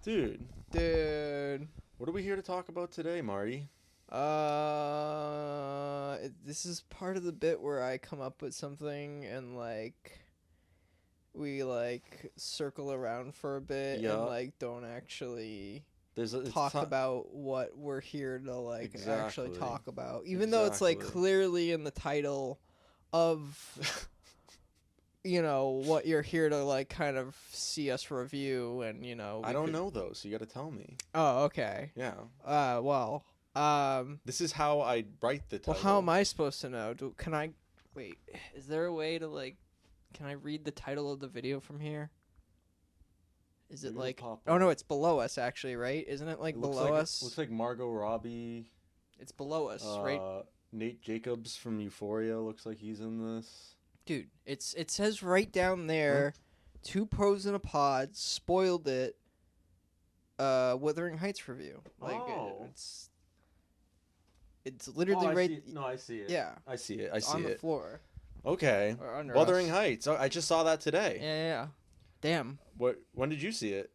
Dude, Dude. what are we here to talk about today, Marty? This is part of the bit where I come up with something and we circle around for a bit Yeah. and don't actually There's a talk about what we're here to actually Exactly. talk about, even though it's clearly in the title of what you're here to kind of see us review, and I don't know those, so you got to tell me. Oh, okay. Yeah. This is how I write the title. Well, how am I supposed to know? Wait, is there a way to can I read the title of the video from here? Is it oh no, it's below us actually, right? Isn't it below us? Looks like Margot Robbie. It's below us, right? Nate Jacobs from Euphoria looks like he's in this. Dude, it says right down there, Two Pros in a Pod, spoiled it. Wuthering Heights review. It's literally I see it. Yeah, I see it. on the floor. Okay. Or under Wuthering us. Heights. Oh, I just saw that today. Yeah. Damn. When did you see it?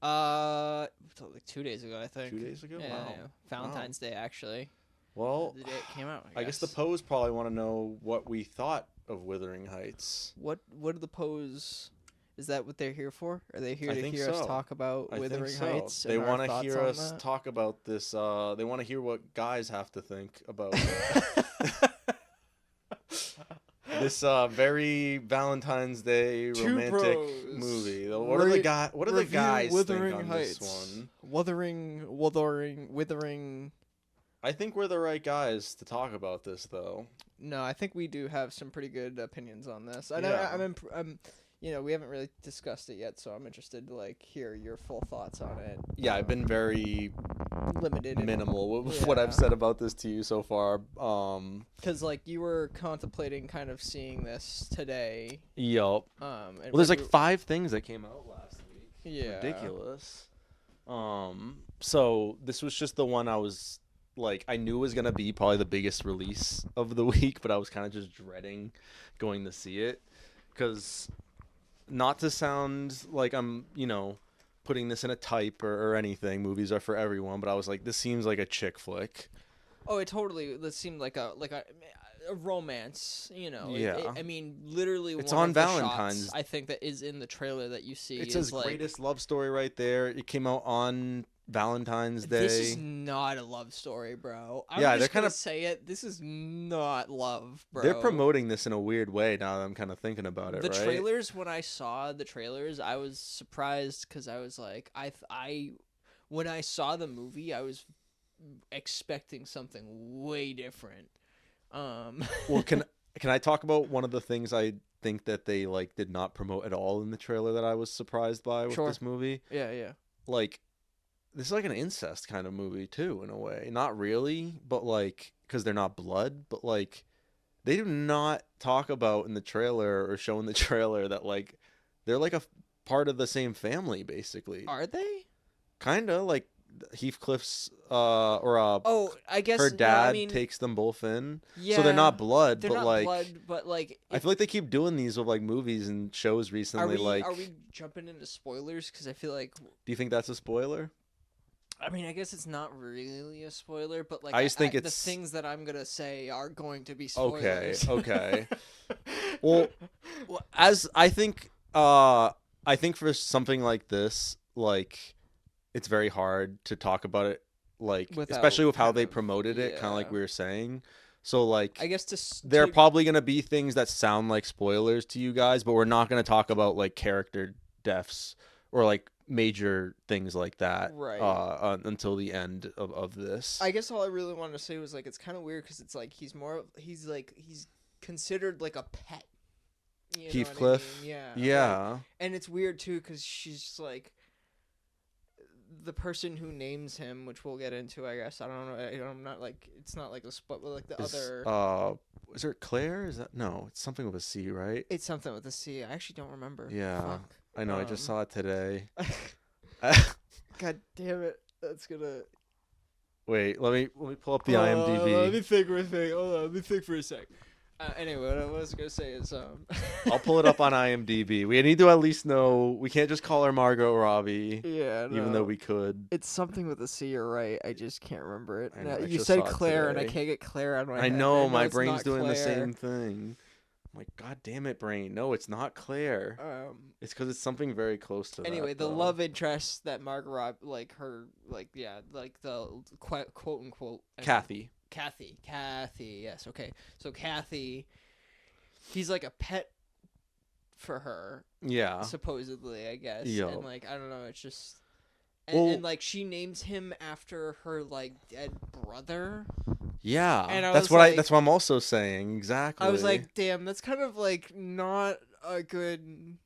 2 days ago, I think. 2 days ago? Yeah, Wow. yeah. Valentine's Day, actually. Well, The day it came out. I guess the Poes probably want to know what we thought of Wuthering Heights. What do the Poes? Is that what they're here for? Are they here I to think hear us so. talk about I Wuthering think so. Heights? They want to hear us talk about this. They want to hear what guys have to think about this very Valentine's Day Two romantic bros. movie. What do the guys Wuthering think on Heights. this one? Withering. I think we're the right guys to talk about this, though. No, I think we do have some pretty good opinions on this. Yeah. We haven't really discussed it yet, so I'm interested to hear your full thoughts on it. Yeah, I've been very limited, minimal with what I've said about this to you so far. Because you were contemplating kind of seeing this today. Yup. Well, there's 5 things that came out last week. Yeah. Ridiculous. So this was just the one I was I knew was gonna be probably the biggest release of the week, but I was kind of just dreading going to see it, because not to sound like I'm putting this in a type or anything. Movies are for everyone, but I was like, this seems like a chick flick. Oh, this seemed like a romance, Yeah. Literally it's one on of the Valentine's. shots, I think, that is in the trailer that you see. It's his greatest love story right there. It came out on Valentine's Day. This is not a love story, bro. They're kind of say it. This is not love, bro. They're promoting this in a weird way now that I'm kind of thinking about it. The right? trailers, when I saw the trailers, I was surprised, because I was like, when I saw the movie, I was expecting something way different. Well, can I talk about one of the things I think that they did not promote at all in the trailer that I was surprised by with this movie? Yeah. This is an incest kind of movie too, in a way. Not really, but because they're not blood, but they do not talk about in the trailer or show in the trailer that they're a part of the same family, basically. Are they? Kinda Heathcliff's I guess her dad takes them both in. Yeah, so they're not blood, they're but not blood, but I feel like they keep doing these with movies and shows recently. Are we jumping into spoilers? Because I feel like. Do you think that's a spoiler? I guess it's not really a spoiler, but I just think the things that I'm gonna say are going to be spoilers. spoilers. Okay. Well, as I think for something like this, it's very hard to talk about it, especially with how they promoted it, kind of like we were saying. So I guess there are probably gonna be things that sound like spoilers to you guys, but we're not gonna talk about character deaths or major things like that, right? Until the end of this. I guess all I really wanted to say was it's kind of weird, because it's he's considered a pet. You know Heathcliff, what I mean? Yeah. And it's weird too, because she's the person who names him, which we'll get into, I guess. I don't know. I'm not it's not a spot, but other. Is it Claire? Is that no? It's something with a C, right? It's something with a C. I actually don't remember. Yeah. Fuck. I know. I just saw it today. God damn it! That's gonna. Wait. Let me pull up the IMDb. Let me think for a sec. Hold on. Let me think for a sec. Anyway, what I was gonna say is I'll pull it up on IMDb. We need to at least know. We can't just call her Margot Robbie. Yeah, no. Even though we could. It's something with a C. You're right. I just can't remember it. I know, I you just said saw it Claire, and I today. can't get Claire out of my head. I know my it's brain's not doing the Claire. same thing. I'm like, God damn it, brain! No, it's not Claire. It's because it's something very close to that. Anyway, the love interest that Margot Robbie, like her, like the quote unquote Kathy. Kathy. Yes. Okay. So Kathy, he's like a pet for her. Yeah. Supposedly, I guess. Yo. And like I don't know, it's just. And like she names him after her like dead brother. Yeah, and that's what that's what I'm also saying. Exactly. I was like, damn, that's kind of like not a good.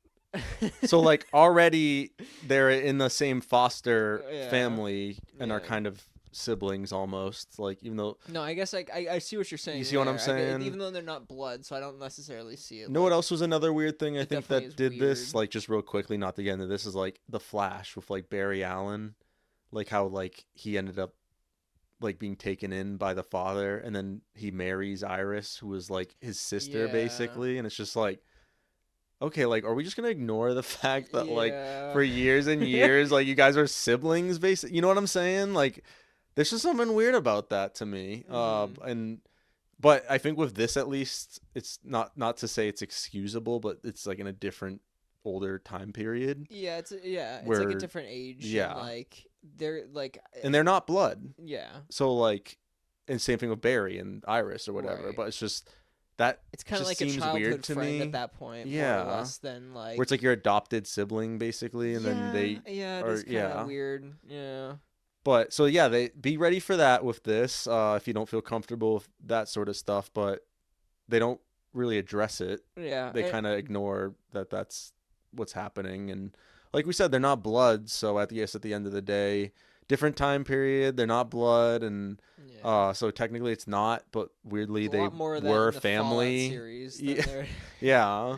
So like already they're in the same foster family and are kind of siblings almost. Like even though. No, I guess I see what you're saying. You see what I'm saying? Even though they're not blood, so I don't necessarily see it. You know what else was another weird thing I think that did this? Like just real quickly, not to get into this, is like The Flash with like Barry Allen, like how like he ended up like being taken in by the father, and then he marries Iris, who was like his sister basically, and it's just like, okay, like are we just gonna ignore the fact that like for years and years like you guys are siblings basically? You know what I'm saying? Like there's just something weird about that to me. But I think with this at least, it's not to say it's excusable, but it's like in a different older time period. Yeah, it's like a different age. Yeah, and like they're like, and they're not blood. Yeah. So like, and same thing with Barry and Iris or whatever. Right. But it's just that it's kind of like seems a childhood weird to friend me at that point. Yeah. More or less than like where it's like your adopted sibling basically, and then they it's kind of weird. Yeah. But so yeah, they be ready for that with this. If you don't feel comfortable with that sort of stuff, but they don't really address it. Yeah. They kind of ignore that that's what's happening, and like we said, they're not blood. So at the end of the day, different time period, they're not blood, and so technically it's not. But weirdly, they were family. Series yeah.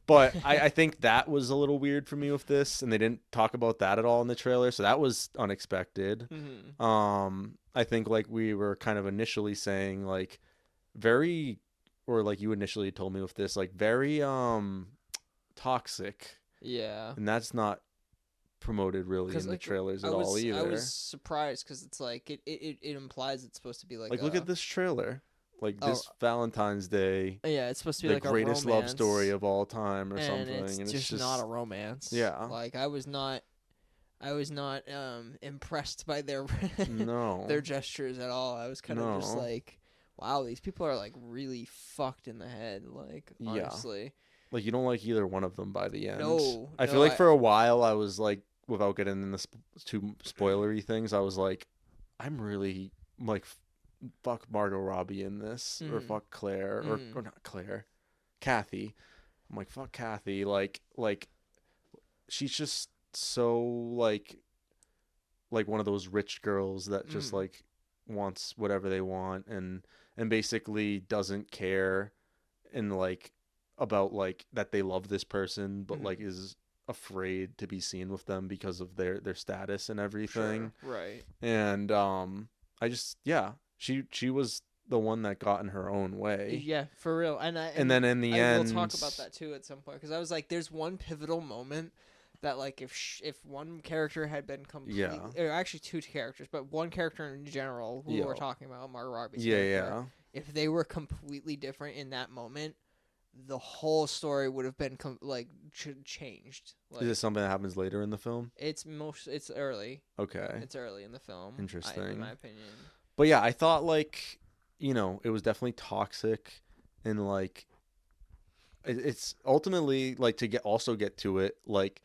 But I think that was a little weird for me with this, and they didn't talk about that at all in the trailer, so that was unexpected. Mm-hmm. I think like we were kind of initially saying like very, or like you initially told me with this, like very toxic. Yeah. And that's not promoted really in the trailers at all either. I was surprised because it's like it implies it's supposed to be like look at this trailer. Like this Valentine's Day. Yeah, it's supposed to be like the greatest love story of all time or something. And it's just not a romance. Yeah. Like I was not impressed by their their gestures at all. I was kind of just like, wow, these people are like really fucked in the head. Like honestly. Like you don't like either one of them by the end. No. I feel like for a while I was like, without getting into too spoilery things, I was like, I'm really like. Fuck Margot Robbie in this, or fuck Claire, or not Claire, Kathy. I'm like, fuck Kathy. Like she's just so like one of those rich girls that just like wants whatever they want and basically doesn't care and like about like that they love this person, but like is afraid to be seen with them because of their status and everything. Sure. Right. And I just She was the one that got in her own way. Yeah, for real. And then in the end, we'll talk about that too at some point, because I was like, there's one pivotal moment that like if one character had been completely, or actually two characters, but one character in general who we're talking about, Margot Robbie's character, if they were completely different in that moment, the whole story would have been changed. Like, is it something that happens later in the film? It's early. Okay. It's early in the film. Interesting. In my opinion. But yeah, I thought like, it was definitely toxic, and like it's ultimately like to get to it, like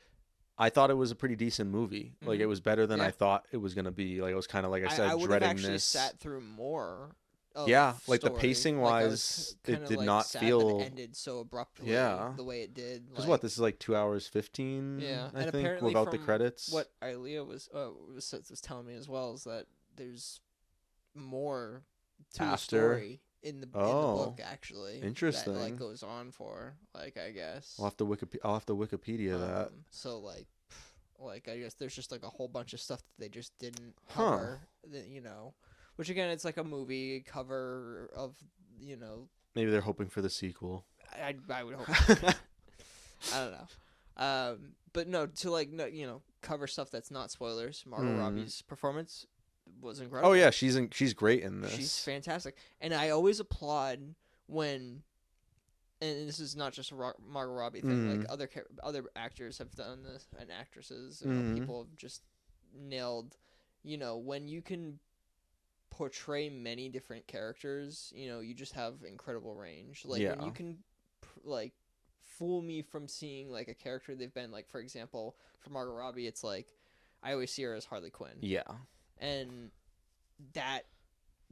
I thought it was a pretty decent movie. Like it was better than I thought it was gonna be. Like it was kind of like I said, I would dreading have actually this. Sat through more. Like the pacing wise, it did not feel. It ended so abruptly. The way it did. Because what, this is like 2 hours 15. Yeah, I think without the credits. What Ilea was telling me as well is that there's more to the story in the book, actually. Interesting. That like goes on for like, I guess. I'll have to Wikipedia that. So like I guess there's just like a whole bunch of stuff that they just didn't cover. That, which again, it's like a movie cover of Maybe they're hoping for the sequel. I would hope. I don't know. But no, to like cover stuff that's not spoilers. Margot Robbie's performance was incredible. Oh yeah, she's great in this. She's fantastic, and I always applaud when. And this is not just a Margot Robbie thing. Like other actors have done this, and actresses, people have just nailed. When you can portray many different characters, you just have incredible range. Like when you can, like, fool me from seeing like a character they've been like. For example, for Margot Robbie, it's like I always see her as Harley Quinn. Yeah, and that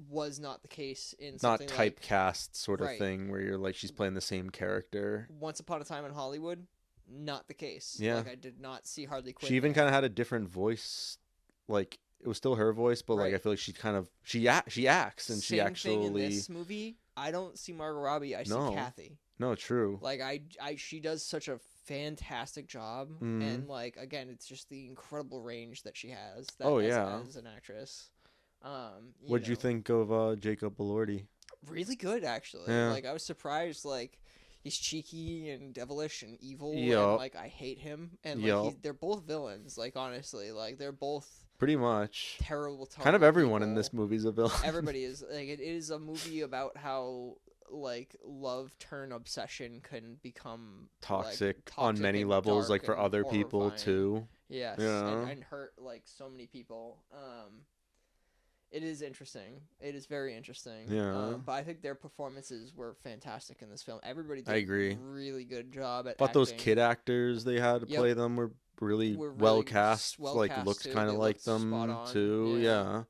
was not the case in something not typecast sort of thing where you're like she's playing the same character. Once Upon a Time in Hollywood, not the case. Yeah, like I did not see Harley Quinn. She even kind of had a different voice. Like it was still her voice, but like I feel like she kind of she acts and Same she actually. Thing in this movie, I don't see Margot Robbie. I see Kathy. No, true. Like she does such a fantastic job, and like again, it's just the incredible range that she has. As an actress. What'd you think of Jacob Elordi? Really good, actually. Yeah. Like I was surprised. Like he's cheeky and devilish and evil, and like I hate him. And like they're both villains. Like honestly, like they're both pretty much terrible. Kind of everyone in this movie's a villain. Everybody is. Like it is a movie about how like love turn obsession can become toxic on many levels, like for other people too. Yes, and hurt like so many people. It is interesting. It is very interesting. Yeah. But I think their performances were fantastic in this film. Everybody did a really good job at acting. Those kid actors they had to play them were really well cast. Like looked kind of like them too. Yeah.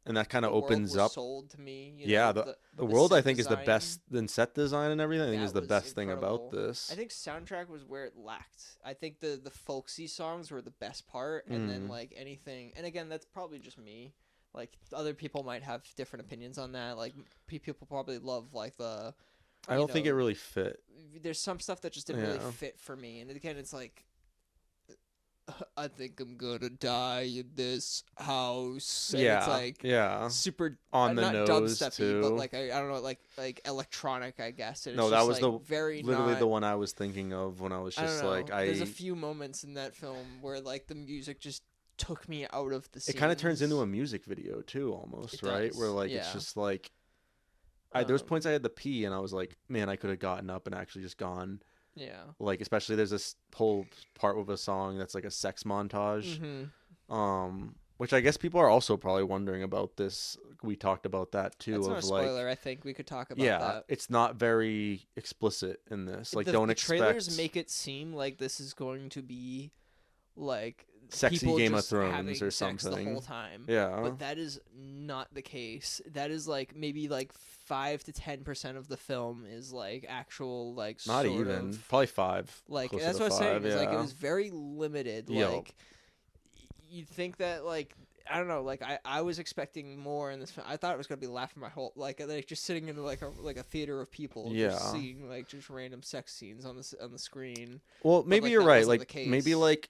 And that kind of opens up. Sold to me. The world I think is the best in set design and everything. I think is the best thing about this. I think soundtrack was where it lacked. I think the folksy songs were the best part, and then like anything. And again, that's probably just me. Like other people might have different opinions on that. Like people probably love like the. I don't think it really fit. There's some stuff that just didn't really fit for me, and again, it's like. I think I'm gonna die in this house. And it's like super on the nose dubstep-y, too. But like I don't know, like electronic, I guess. And no, that was like literally the one I was thinking of when I was just There's a few moments in that film where like the music just took me out of the scene. It kind of turns into a music video too, almost, right? Where like it's just like there was points I had to pee and I was like, man, I could have gotten up and actually just gone. Yeah. Like especially there's this whole part with a song that's like a sex montage. Which I guess people are also probably wondering about this. We talked about that too. That's not a spoiler. I think we could talk about that. Yeah, it's not very explicit in this. Like don't expect. The trailers make it seem like this is going to be like sexy Game of Thrones or something the whole time. Yeah, but that is not the case. That is like maybe like 5 to 10% of the film is like actual like not even probably 5. Like that's what I was saying. It's like it was very limited. Like you'd think that like I don't know. Like I was expecting more in this film. I thought it was gonna be laughing my whole like just sitting in like a theater of people, just seeing like just random sex scenes on the screen. Well, maybe you're right. Like maybe like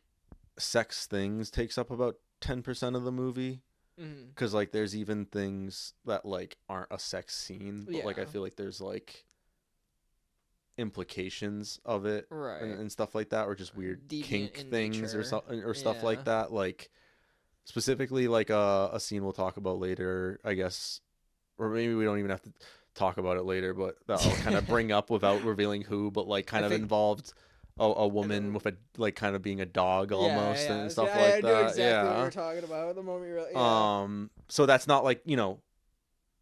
sex things takes up about 10% of the movie. Because like there's even things that like aren't a sex scene, but like I feel like there's like implications of it and stuff like that, or just weird kink things or stuff like that. Like specifically like a scene we'll talk about later, I guess, or maybe we don't even have to talk about it later, but that I'll kind of bring up without revealing who, but like kind of involved a woman with a like kind of being a dog almost and stuff like that. I knew exactly what you were talking about the moment you were so that's not like,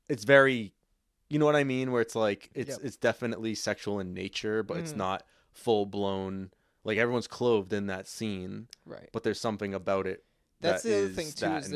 it's very, you know what I mean, where it's like it's definitely sexual in nature, but it's not full blown, like everyone's clothed in that scene, right? But there's something about it. That's the other thing too, is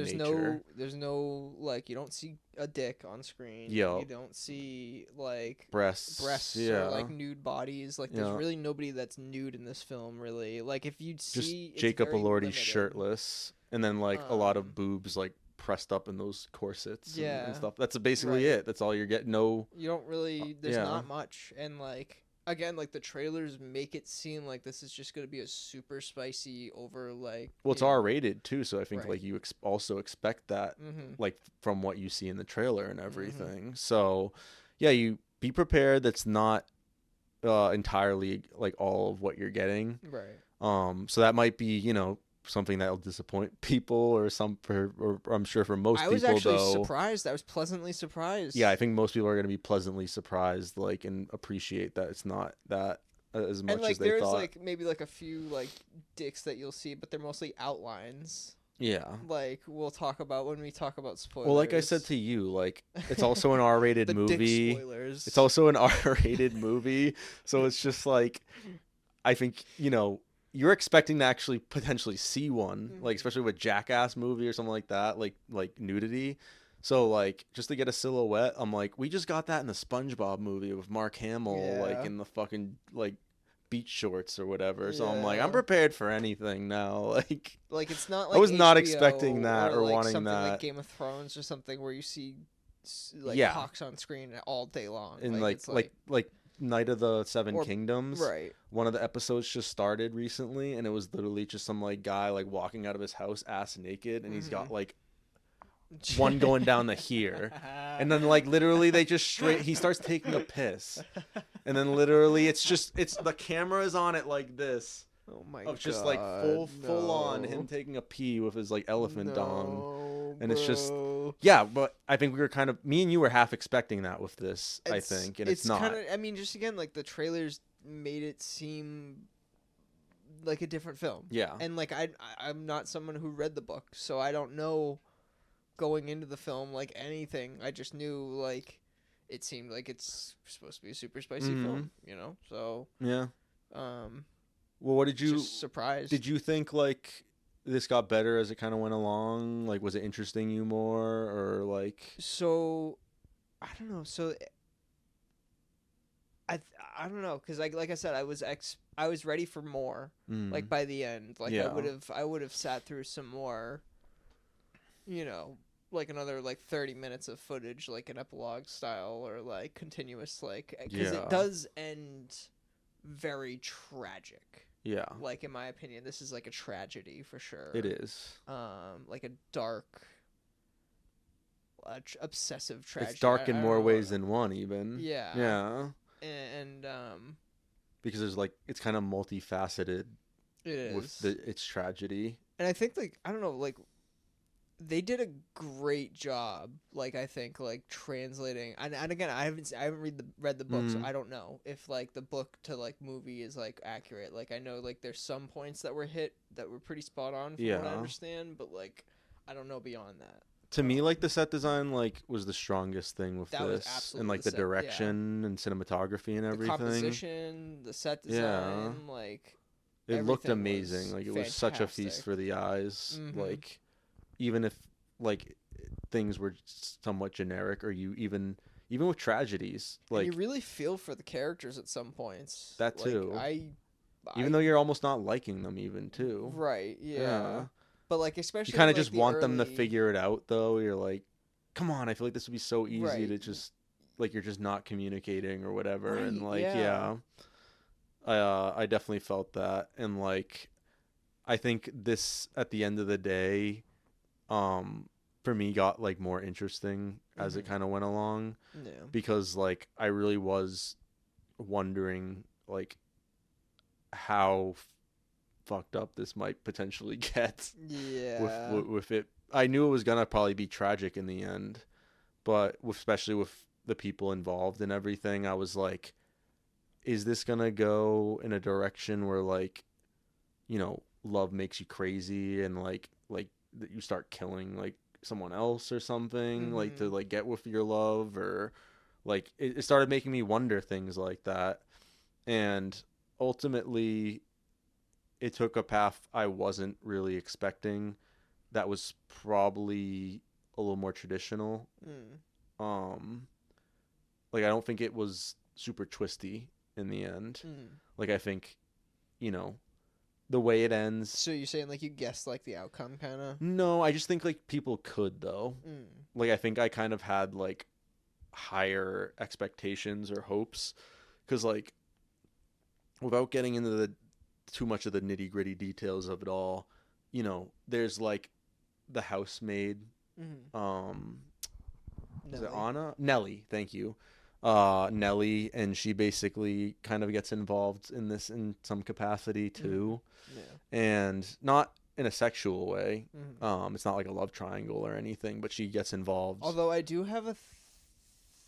there's no like you don't see a dick on screen. You don't see like breasts or like nude bodies. Like there's really nobody that's nude in this film, really. Like if you'd see just Jacob Elordi shirtless, and then like a lot of boobs like pressed up in those corsets and stuff. That's basically it. That's all you're getting. No, you don't really. There's not much, and like. Again, like the trailers make it seem like this is just going to be a super spicy over like. Well, it's R-rated too, so I think like you also expect that, like from what you see in the trailer and everything. So, yeah, be prepared. That's not entirely like all of what you're getting. Right. So that might be, something that'll disappoint people, or or I'm sure for most people, I was actually though, surprised. I was pleasantly surprised. Yeah, I think most people are going to be pleasantly surprised, like, and appreciate that it's not that as much and like as they there's thought. like maybe like a few like dicks that you'll see, but they're mostly outlines. Yeah. Like we'll talk about when we talk about spoilers. Well, like I said to you, like it's also an R-rated movie. Dick spoilers. It's also an R-rated movie, so it's just like I think, you're expecting to actually potentially see one, like especially with a Jackass movie or something like that, like nudity. So like just to get a silhouette, I'm like, we just got that in the SpongeBob movie with Mark Hamill, like in the fucking like beach shorts or whatever. So I'm like, I'm prepared for anything now. Like it's not like I was HBO not expecting that or like wanting something that. Like Game of Thrones or something where you see like cocks on screen all day long. And like Night of the Seven Kingdoms. Right. One of the episodes just started recently, and it was literally just some like guy like walking out of his house ass naked, and he's got like one going down the here, and then like literally they just he starts taking a piss, and then literally it's the camera is on it like this. Oh my god! Of just God, like full on him taking a pee with his like elephant dong, and it's just but I think we were kind of me and you were half expecting that with this. I think, and it's not. Kinda, I mean, just again, like the trailers made it seem like a different film. Yeah, and like I'm not someone who read the book, so I don't know going into the film like anything. I just knew like it seemed like it's supposed to be a super spicy film, So yeah. Well, what did you surprised? Did you think like this got better as it kind of went along? Like, was it interesting you more, or like? So, I don't know. So, I don't know, because like I said, I was ready for more. Like by the end, like I would have sat through some more. Like another like 30 minutes of footage, like an epilogue style, or like continuous, like because it does end very tragic. Yeah. Like in my opinion, this is like a tragedy for sure. It is. Like a dark, obsessive tragedy. It's dark in more ways than one, even. Yeah. Yeah. And because there's like it's kind of multifaceted. It is. With its tragedy. And I think like I don't know, like they did a great job, like I think, like translating, and again, I haven't read the book, so I don't know if like the book to like movie is like accurate. Like I know like there's some points that were hit that were pretty spot on from what I understand, but like I don't know beyond that. To me, like the set design, like was the strongest thing with this, and like the direction and cinematography and everything. The composition, the set design, like it looked amazing. Like it was such a feast for the eyes. Like. Even if like things were somewhat generic, or you even with tragedies, like and you really feel for the characters at some points. That too. Even though you're almost not liking them, even too. Right. Yeah. But like especially you kind of just want them to figure it out, though. You're like, come on! I feel like this would be so easy to just like you're just not communicating or whatever, and like I definitely felt that, and like I think this at the end of the day. For me got like more interesting as it kind of went along because like I really was wondering like how fucked up this might potentially get with it. I knew it was gonna probably be tragic in the end, but especially with the people involved and everything, I was like, is this gonna go in a direction where like love makes you crazy and like that you start killing like someone else or something like to like get with your love, or like it started making me wonder things like that, and ultimately it took a path I wasn't really expecting that was probably a little more traditional. Like I don't think it was super twisty in the end. Like I think the way it ends. So you're saying like you guessed like the outcome kind of? No, I just think like people could though. Like I think I kind of had like higher expectations or hopes, because like without getting into the too much of the nitty gritty details of it all, there's like the housemaid. Is it Anna? Nellie, thank you. Nellie, and she basically kind of gets involved in this in some capacity too. Yeah. And not in a sexual way. Mm-hmm. It's not like a love triangle or anything, but she gets involved. Although I do have a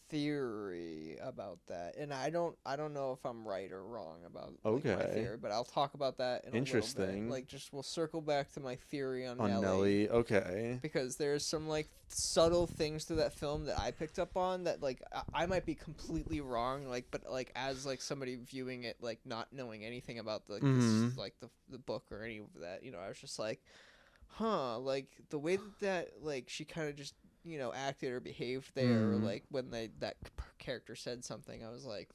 theory about that, and I don't know if I'm right or wrong about my theory, but I'll talk about that in a little bit. Like, just we'll circle back to my theory on Nelly. Okay. Because there's some like subtle things to that film that I picked up on that like I might be completely wrong, like, but like as like somebody viewing it, like not knowing anything about the this, like the book or any of that, I was just like, like the way that like she kind of just acted or behaved there, or like when that character said something, I was like,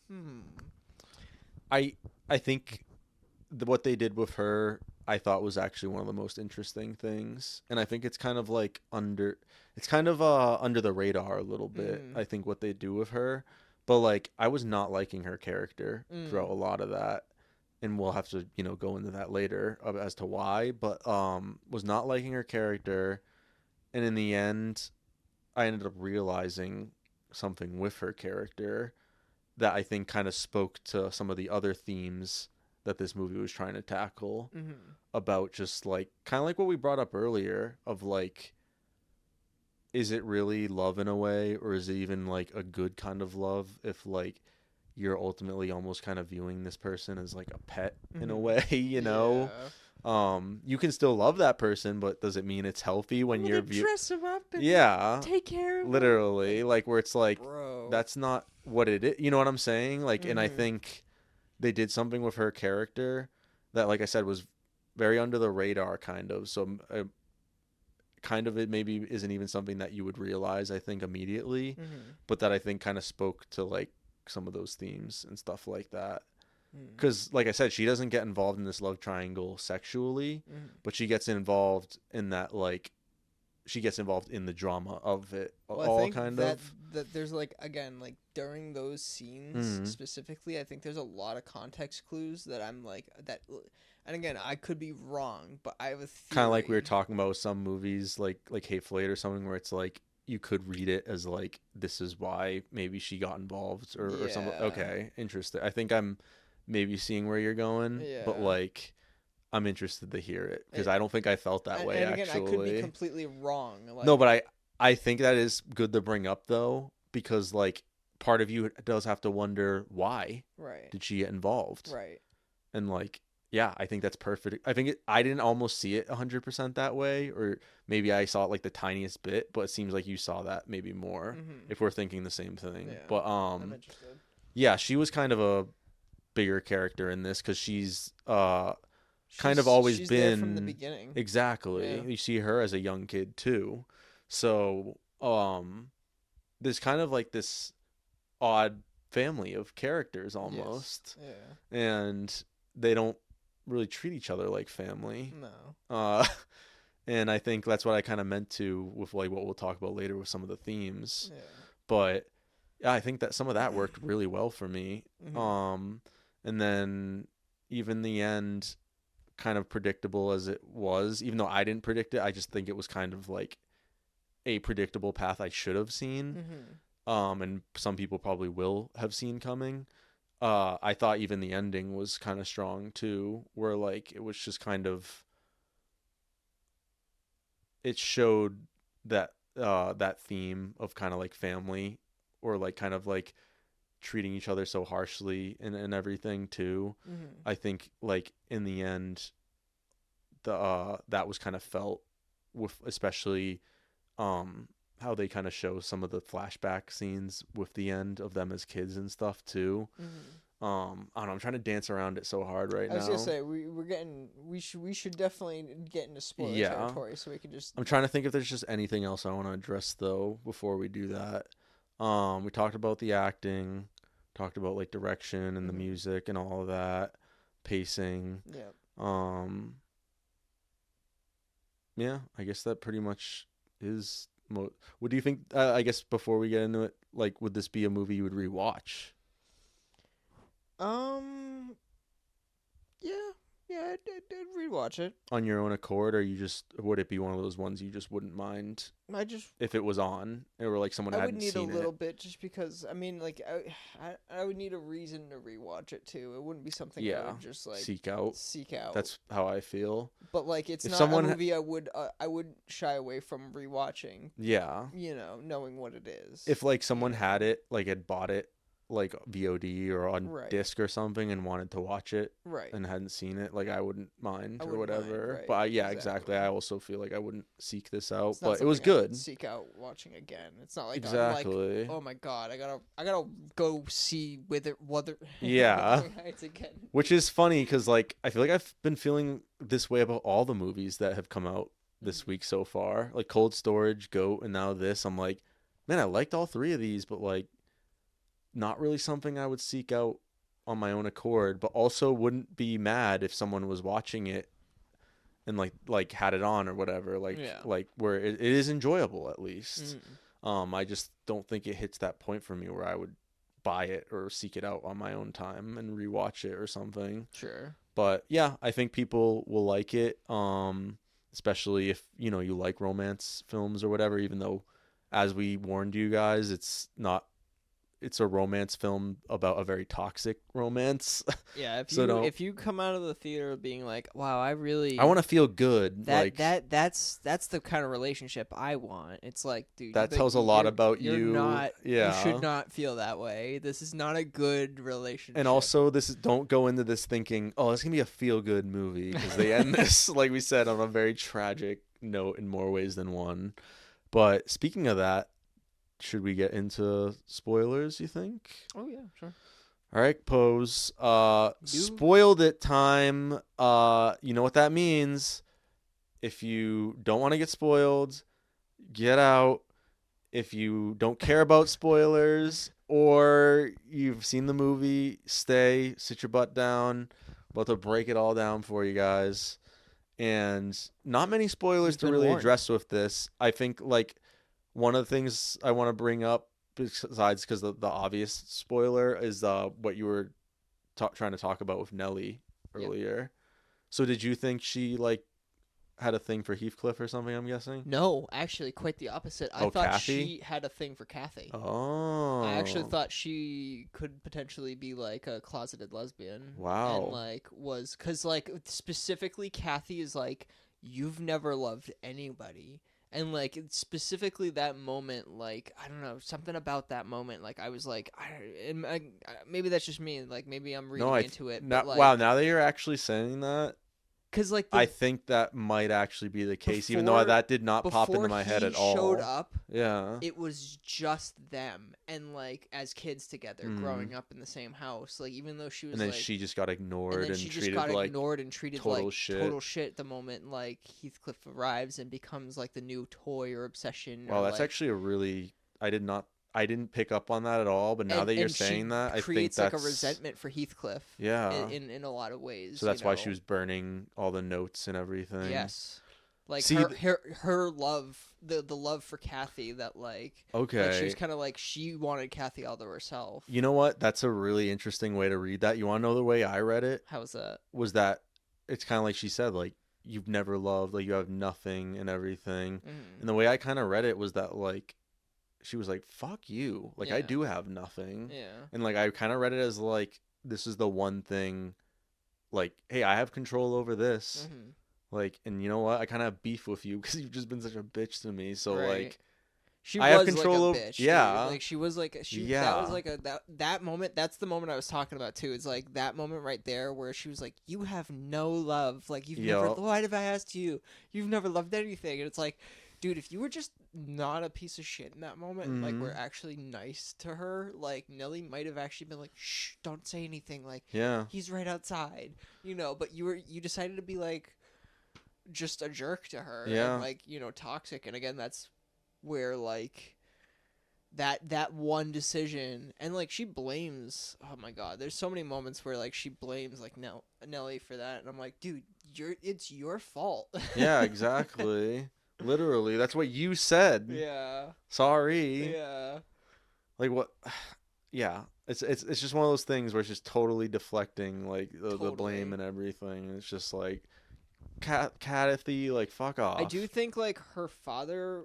I think what they did with her, I thought was actually one of the most interesting things, and I think it's kind of like under the radar a little bit. I think what they do with her, but like I was not liking her character throughout a lot of that, and we'll have to go into that later as to why. But was not liking her character, and in the end, I ended up realizing something with her character that I think kind of spoke to some of the other themes that this movie was trying to tackle about just like kind of like what we brought up earlier of like, is it really love in a way, or is it even like a good kind of love if like you're ultimately almost kind of viewing this person as like a pet in a way, Yeah. You can still love that person, but does it mean it's healthy when you're dress him up and take care of literally him? Like where it's like, bro, that's not what it is, you know what I'm saying? Like, and I think they did something with her character that, like I said, was very under the radar kind of, so kind of it maybe isn't even something that you would realize, I think, immediately, but that I think kind of spoke to like some of those themes and stuff like that. Because, like I said, she doesn't get involved in this love triangle sexually, but she gets involved in that, like, she gets involved in the drama of it. Well, I think that there's, like, again, like, during those scenes specifically, I think there's a lot of context clues that I'm, like, that... And again, I could be wrong, but I have a theory. Kind of like we were talking about with some movies, like Hateful Eight or something, where it's, like, you could read it as, like, this is why maybe she got involved or something. Okay, interesting. I think I'm... maybe seeing where you're going, but like I'm interested to hear it because I don't think I felt that way. And again, actually, I could be completely wrong. Like, no, but I think that is good to bring up though, because like part of you does have to wonder why did she get involved, and like I think that's perfect. I think I didn't almost see it 100% that way, or maybe I saw it like the tiniest bit, but it seems like you saw that maybe more if we're thinking the same thing. But I'm interested. Yeah, she was kind of a bigger character in this because she's kind of always been there from the beginning. Exactly. You see her as a young kid too, so there's kind of like this odd family of characters almost. And they don't really treat each other like family. And I think that's what I kind of meant to with like what we'll talk about later with some of the themes. But I think that some of that worked really well for me. And then even the end, kind of predictable as it was, even though I didn't predict it, I just think it was kind of like a predictable path I should have seen. And some people probably will have seen coming. I thought even the ending was kind of strong too, where like it was just kind of, it showed that that theme of kind of like family, or like kind of like treating each other so harshly and everything too. I think like in the end, that was kind of felt with, especially how they kind of show some of the flashback scenes with the end of them as kids and stuff too. I don't know, I'm trying to dance around it so hard right now. I was gonna say we should definitely get into spoiler territory, so we can just... I'm trying to think if there's just anything else I want to address though before we do that. We talked about the acting, talked about like direction and the music and all of that, pacing. Yeah, I guess that pretty much is. What do you think? I guess before we get into it, like, would this be a movie you would rewatch? Yeah, Yeah, I'd rewatch it. On your own accord, or would it be one of those ones you just wouldn't mind if it was on, or like someone hadn't seen it? I would need a little bit, just because, I mean, like, I would need a reason to rewatch it, too. It wouldn't be something I would just, like, seek out. That's how I feel. But, like, it's not a movie I would shy away from rewatching. Yeah. You know, knowing what it is. If, like, someone had it, like, had bought it, like VOD or on disc or something, and wanted to watch it and hadn't seen it, like, I wouldn't mind or whatever. But exactly. I also feel like I wouldn't seek this out, but it was good. Seek out watching again. It's not like exactly. I'm like, oh my god, I gotta go see Wuthering Heights again. Which is funny because, like, I feel like I've been feeling this way about all the movies that have come out this week so far, like Cold Storage, Goat, and now this. I'm like, man, I liked all three of these, but like, not really something I would seek out on my own accord, but also wouldn't be mad if someone was watching it and like had it on or whatever, like where it is enjoyable at least. I just don't think it hits that point for me where I would buy it or seek it out on my own time and rewatch it or something. Sure. But yeah, I think people will like it, especially if, you know, you like romance films or whatever, even though, as we warned you guys, it's a romance film about a very toxic romance. Yeah, if you come out of the theater being like, wow, I want to feel good. That's the kind of relationship I want. It's like, dude, that tells a lot about you. You should not feel that way. This is not a good relationship. And also, don't go into this thinking, oh, it's gonna be a feel good movie, because they end this, like we said, on a very tragic note in more ways than one. But speaking of that, should we get into spoilers, you think? Oh, yeah, sure. All right, Pose. Spoiled it time. You know what that means. If you don't want to get spoiled, get out. If you don't care about spoilers or you've seen the movie, stay, sit your butt down. About to break it all down for you guys. And not many spoilers to really address with this. I think, like, one of the things I want to bring up, besides because the obvious spoiler, is what you were trying to talk about with Nellie earlier. Yep. So did you think she, like, had a thing for Heathcliff or something, I'm guessing? No, actually, quite the opposite. I thought Kathy? She had a thing for Kathy. Oh. I actually thought she could potentially be, like, a closeted lesbian. Wow. And, like, because, like, specifically, Kathy is like, you've never loved anybody. And, like, specifically that moment, like, I don't know, something about that moment, like, I was like, maybe that's just me, like, maybe I'm reading into it. But, like, wow, now that you're actually saying that, because, like, I think that might actually be the case, even though that did not pop into my head at all. Before he showed up, yeah, it was just them, and, like, as kids together, growing up in the same house, like, even though she was, and then like, she just got ignored and treated total shit the moment, like, Heathcliff arrives and becomes, like, the new toy or obsession. Wow, that's actually a really, I didn't pick up on that at all, but now that you're saying that, I think that's creates, like, a resentment for Heathcliff. Yeah, in a lot of ways. So that's why she was burning all the notes and everything. Yes, like, her love, the love for Kathy, that, like, okay, like, she was kind of like, she wanted Kathy all to herself. You know what? That's a really interesting way to read that. You want to know the way I read it? How's that? Was that it's kind of like she said, like, you've never loved, like, you have nothing and everything. And the way I kind of read it was that, like, she was like, fuck you. Like, I do have nothing. Yeah. And, like, I kind of read it as, like, this is the one thing, like, hey, I have control over this. Like, and you know what? I kind of have beef with you because you've just been such a bitch to me. So, like, I have control over. Bitch, yeah. Dude. Like, she was like, that was like that moment. That's the moment I was talking about, too. It's like that moment right there where she was like, you have no love. Like, you've never, why have I asked you? You've never loved anything. And it's like, dude, if you were just not a piece of shit in that moment, like, we're actually nice to her, like, Nellie might have actually been like, shh, don't say anything, like, he's right outside, you know, but you decided to be, like, just a jerk to her, and, like, you know, toxic. And again, that's where, like, that one decision, and, like, she blames, oh my god, there's so many moments where, like, she blames, like, Nellie for that, and I'm like, dude, it's your fault. Yeah, exactly. Literally, that's what you said. Yeah. Sorry. Yeah. Like, what? Yeah. It's just one of those things where it's just totally deflecting like the blame and everything. It's just like Cathy, like fuck off. I do think like her father,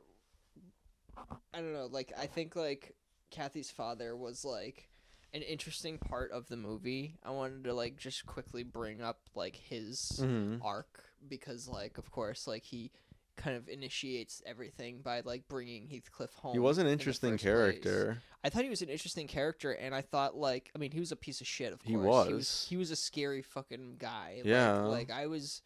I don't know, like I think like Cathy's father was like an interesting part of the movie. I wanted to like just quickly bring up like his arc because like of course like he kind of initiates everything by like bringing Heathcliff home. He was an interesting character. Place. I thought he was an interesting character, and I thought like I mean he was a piece of shit. Of course he was a scary fucking guy. Yeah, like I was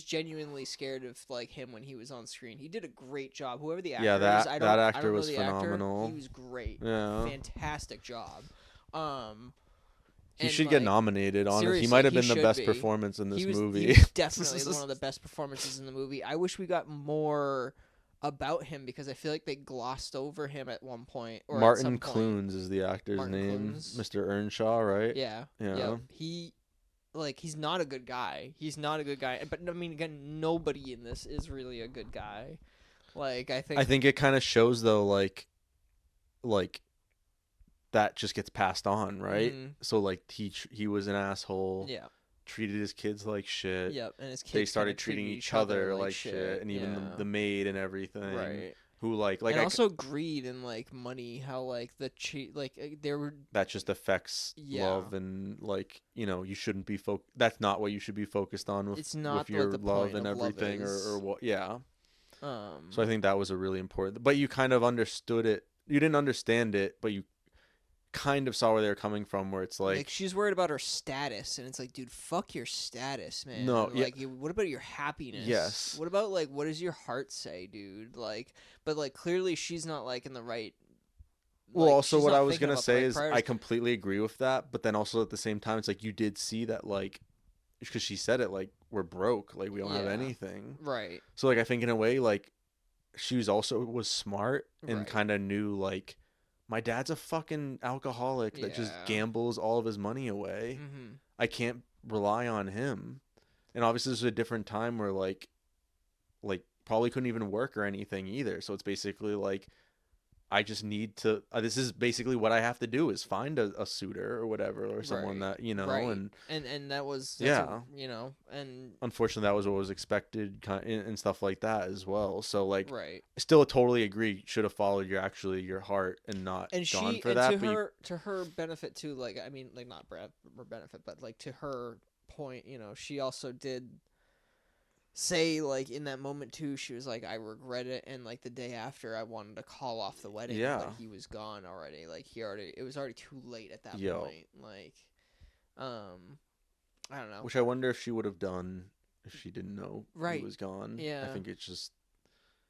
genuinely scared of like him when he was on screen. He did a great job. Whoever the actor is, that actor was phenomenal. He was great. Yeah, fantastic job. He should get nominated. Honestly, he might have been the best performance in this movie. He was definitely one of the best performances in the movie. I wish we got more about him because I feel like they glossed over him at one point. Or Martin Clunes is the actor's name. Clunes. Mr. Earnshaw, right? Yeah. He's not a good guy. He's not a good guy. But I mean, again, nobody in this is really a good guy. Like I think it kind of shows though, like that just gets passed on, right? Mm-hmm. So like he was an asshole. Yeah. Treated his kids like shit. Yep. And his kids they started treating each other like shit, and even the maid and everything. Right. Who like and also greed and like money, how like there were that just affects love and like you shouldn't be that's not what you should be focused on with, it's not with your the love and everything or what so I think that was a really important, but you kind of understood it. You didn't understand it, but you kind of saw where they're coming from, where it's like she's worried about her status, and it's like, dude, fuck your status, man. No, like what about your happiness? Yes. What about like what does your heart say, dude? Like, but like clearly she's not like in the right. Well, also what I was gonna say is I completely agree with that, but then also at the same time, it's like you did see that like because she said it like we're broke, like we don't have anything, right? So like I think in a way like she was smart and kind of knew like. My dad's a fucking alcoholic that just gambles all of his money away. Mm-hmm. I can't rely on him. And obviously this was a different time where like probably couldn't even work or anything either. So it's basically like I just need to this is basically what I have to do is find a suitor or whatever or someone that and that was and unfortunately that was what was expected and stuff like that as well. So like still totally agree, should have followed your heart and not gone for that. To her benefit too, like I mean like not her benefit, but like to her point, she also did say like in that moment too, she was like, I regret it, and like the day after I wanted to call off the wedding, but he was gone already. Like it was already too late at that point. Like I don't know. Which I wonder if she would have done if she didn't know he was gone. Yeah. I think it's just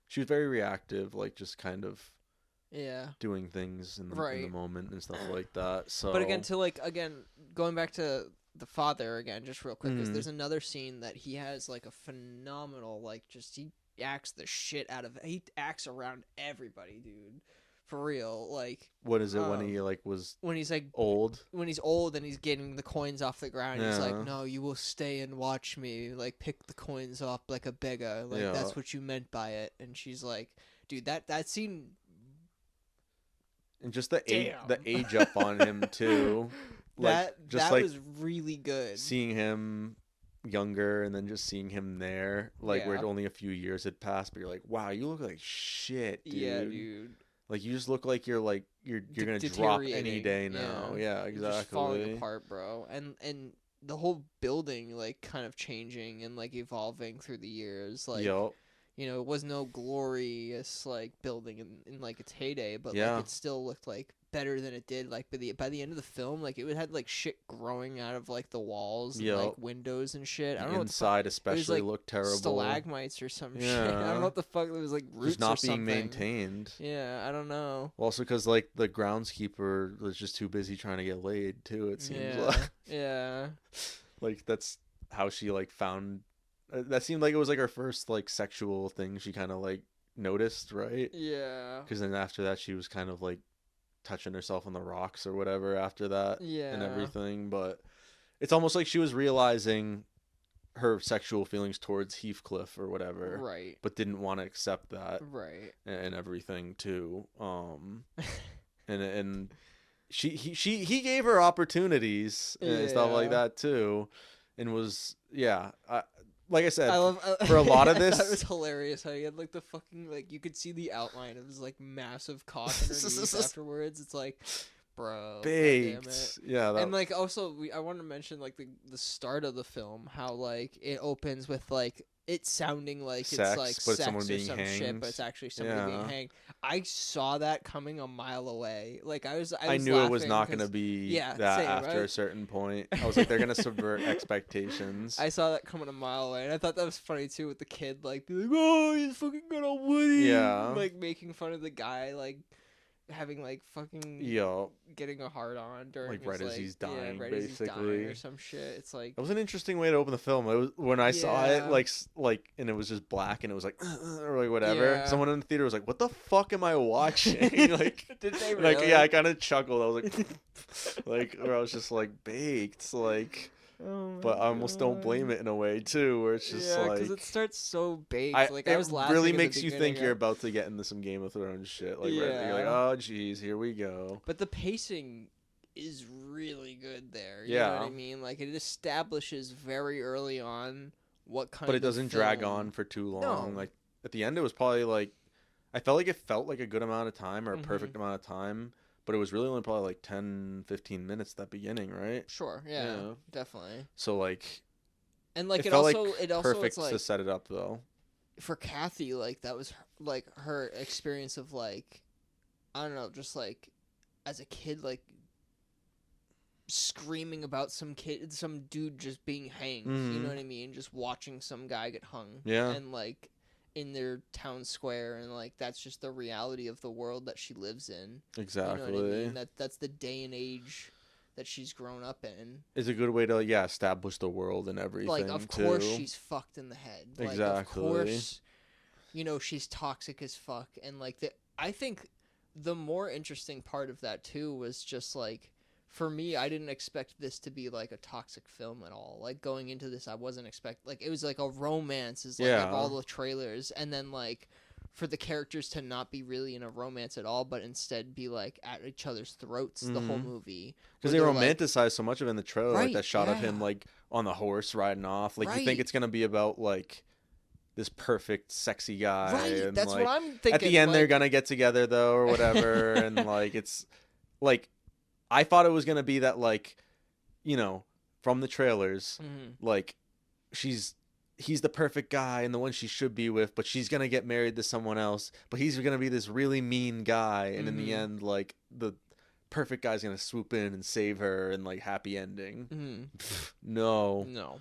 she was very reactive, like just kind of doing things in the moment and stuff like that. So but again going back to the father again, just real quick, because there's another scene that he has like a phenomenal, like just he acts the shit out of. He acts around everybody, dude, for real. Like what is it when he like was when he's like old? When he's old and he's getting the coins off the ground, he's like, "No, you will stay and watch me, like pick the coins off like a beggar. Like that's what you meant by it." And she's like, "Dude, that scene." And just the age up on him too. Like, that was really good. Seeing him younger and then just seeing him there, like where only a few years had passed, but you're like, wow, you look like shit, dude. Yeah, dude. Like you just look like you're gonna drop any day now. Yeah, exactly. You're just falling apart, bro. And the whole building like kind of changing and like evolving through the years. Like it was no glorious like building in like its heyday, but like it still looked like better than it did like by the end of the film. Like it had like shit growing out of like the walls and like windows and shit. I don't know, inside especially looked terrible, stalagmites or some shit. I don't know what the fuck. It was like roots just not or something. being maintained. I don't know. Also because like the groundskeeper was just too busy trying to get laid too, it seems like. Like that's how she like found that seemed like it was like her first like sexual thing she kind of like noticed, right? Yeah, because then after that she was kind of like touching herself on the rocks or whatever after that and everything. But it's almost like she was realizing her sexual feelings towards Heathcliff or whatever, right? But didn't want to accept that, right? And everything too. And he gave her opportunities and stuff like that too, and was like I said, for a lot of this, that was hilarious how he had like the fucking like you could see the outline of his like massive cock underneath afterwards. It's like, bro, baked. Yeah, and like also I wanted to mention like the start of the film, how like it opens with like it sounding like sex, it's like but sex someone or being some hanged. shit, but it's actually somebody being hanged. I saw that coming a mile away. Like I knew it was not going to be that same, after right? a certain point. I was like, they're going to subvert expectations. I saw that coming a mile away, and I thought that was funny too, with the kid like being like, "Oh, he's fucking got a Woody," like making fun of the guy like having like fucking getting a hard on during like his, right as he's dying, right basically, as he's dying or some shit. It's like it was an interesting way to open the film. It was when I saw it like and it was just black and it was like or like whatever. Someone in the theater was like, "What the fuck am I watching?" Like, did they really? Like I kind of chuckled. I was like, like, or I was just like baked, like. But I almost don't blame it in a way too, where it's just like because it starts so baked. I was laughing. It really makes you think you're about to get into some Game of Thrones shit. Like you're like, oh geez, here we go. But the pacing is really good there. You know what I mean? Like it establishes very early on what kind. But it doesn't drag on for too long. No. Like at the end, it was probably like I felt like it felt like a good amount of time or a perfect amount of time. But it was really only probably like 10, 15 minutes at the beginning, right? Sure, yeah. Definitely. So like, and like it also perfect like, to set it up though. For Kathy, like that was like her experience of like, I don't know, just like as a kid, like screaming about some dude just being hanged. You know what I mean? Just watching some guy get hung. Yeah. And like in their town square, and like that's just the reality of the world that she lives in. Exactly. You know what I mean? That's the day and age that she's grown up in. It's a good way to establish the world and everything. Like of course she's fucked in the head. Exactly. Like of course, she's toxic as fuck, and like I think the more interesting part of that too was just like, for me, I didn't expect this to be like a toxic film at all. Like going into this, I wasn't like it was like a romance is like all the trailers, and then like for the characters to not be really in a romance at all, but instead be like at each other's throats the whole movie. Because they romanticize so much of it in the trailer, like that shot of him like on the horse riding off. Like you think it's gonna be about like this perfect sexy guy. Right, and, that's like, what I'm thinking. At the end, they're gonna get together though, or whatever, and like it's like. I thought it was going to be that, like, from the trailers, like, he's the perfect guy and the one she should be with, but she's going to get married to someone else, but he's going to be this really mean guy, and in the end, like, the perfect guy's going to swoop in and save her, and, like, happy ending. No,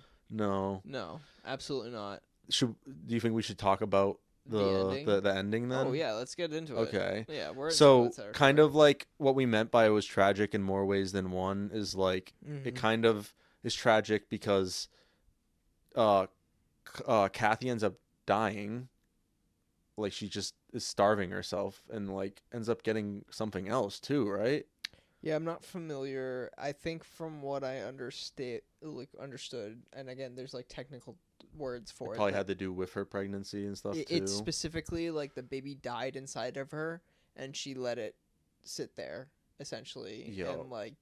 absolutely not. Do you think we should talk about the ending then? Oh yeah, let's get into it. Okay. Yeah, we're so kind of like what we meant by it was tragic in more ways than one is like it kind of is tragic because Kathy ends up dying. Like she just is starving herself and like ends up getting something else too, right? Yeah, I'm not familiar. I think from what I understood, and again, there's like technical words for it. Probably had to do with her pregnancy and stuff too. It's specifically like the baby died inside of her, and she let it sit there essentially, and like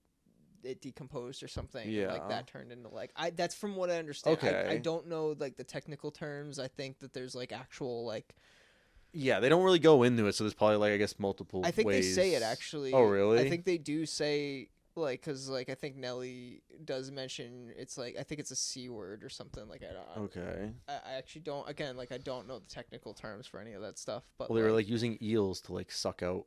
it decomposed or something. Yeah, and, like that turned into like that's from what I understand. Okay, I don't know like the technical terms. I think that there's like actual like. Yeah, they don't really go into it, so there's probably like I guess multiple. I think ways. They say it actually. Oh really? I think they do say. Like, cause like I think Nelly does mention it's like I think it's a C word or something like that. Okay. I actually don't. Again, like I don't know the technical terms for any of that stuff. But they were like using eels to like suck out.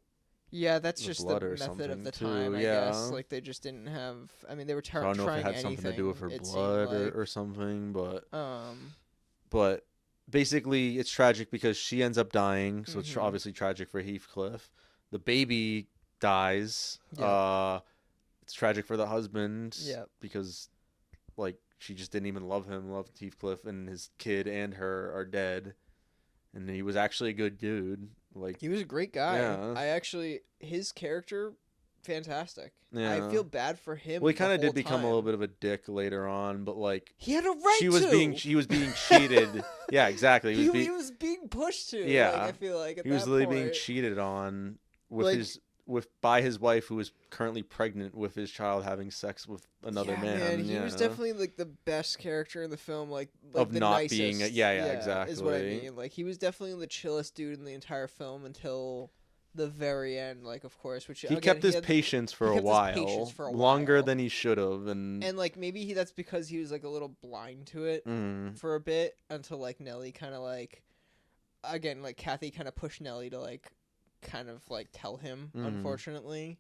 Yeah, that's just the method of the time. I guess like they just didn't have. I mean, they were trying. I don't know if it had something to do with her blood or something, but basically it's tragic because she ends up dying, so it's obviously tragic for Heathcliff. The baby dies. Yeah. It's tragic for the husband because, like, she just didn't even love him, loved Heathcliff, and his kid and her are dead. And he was actually a good dude. Like he was a great guy. Yeah. His character, fantastic. Yeah. I feel bad for him. Well, he kind of did become a little bit of a dick later on, but like he had a right he was being cheated. Yeah, exactly. He was being pushed to. Yeah, like, I feel like he was literally being cheated on with his by his wife, who was currently pregnant with his child, having sex with another man. Man, he was definitely like the best character in the film, like of the not nicest. being exactly is what I mean. Like he was definitely the chillest dude in the entire film until the very end. Like of course, which he kept his patience for a while, longer than he should have, and like maybe that's because he was like a little blind to it for a bit until like Nelly kind of like again like Kathy kind of pushed Nelly to like kind of like tell him unfortunately,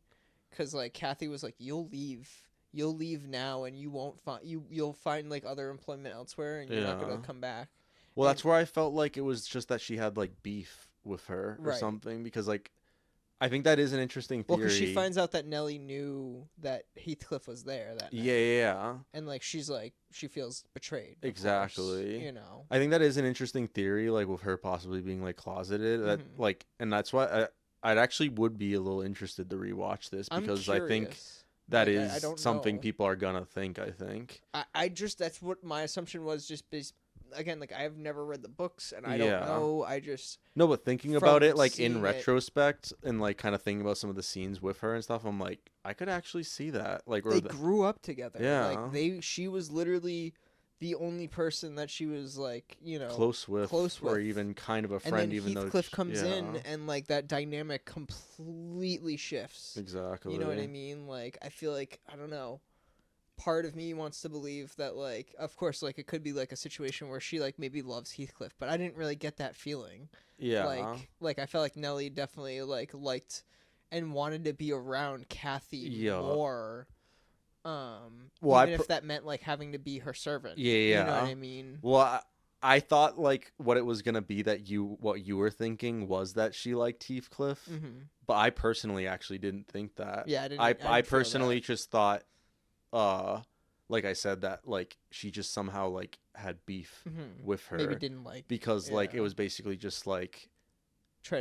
because like Kathy was like you'll leave now and you won't find you'll find like other employment elsewhere and you're not gonna come back. Well, that's where I felt like it was just that she had like beef with her or something, because like I think that is an interesting theory. Well, because she finds out that Nelly knew that Heathcliff was there that night. Yeah. And like she's like she feels betrayed. Exactly. Course, you know. I think that is an interesting theory, like with her possibly being like closeted. That like, and that's why I'd actually would be a little interested to rewatch this, because I think that like, is something people are gonna think. I think. I just that's what my assumption was. Just again, like I've never read the books and I don't know. I just but thinking about it, like in retrospect, and like kind of thinking about some of the scenes with her and stuff, I'm like, I could actually see that. Like they grew up together. Yeah, like she was literally the only person that she was like, you know, close with, or even kind of a friend. And then even Heathcliff comes in, and like that dynamic completely shifts. Exactly. You know what I mean? Like I feel like I don't know. Part of me wants to believe that, like, of course, like, it could be, like, a situation where she, like, maybe loves Heathcliff, but I didn't really get that feeling. Yeah. Like I felt like Nelly definitely, like, liked and wanted to be around Kathy more. Even if that meant, like, having to be her servant. Yeah. You know what I mean? Well, I thought, like, what it was going to be what you were thinking was that she liked Heathcliff, but I personally actually didn't think that. Yeah, I personally just thought, like I said, that like she just somehow like had beef with her, maybe didn't like, because like it was basically just like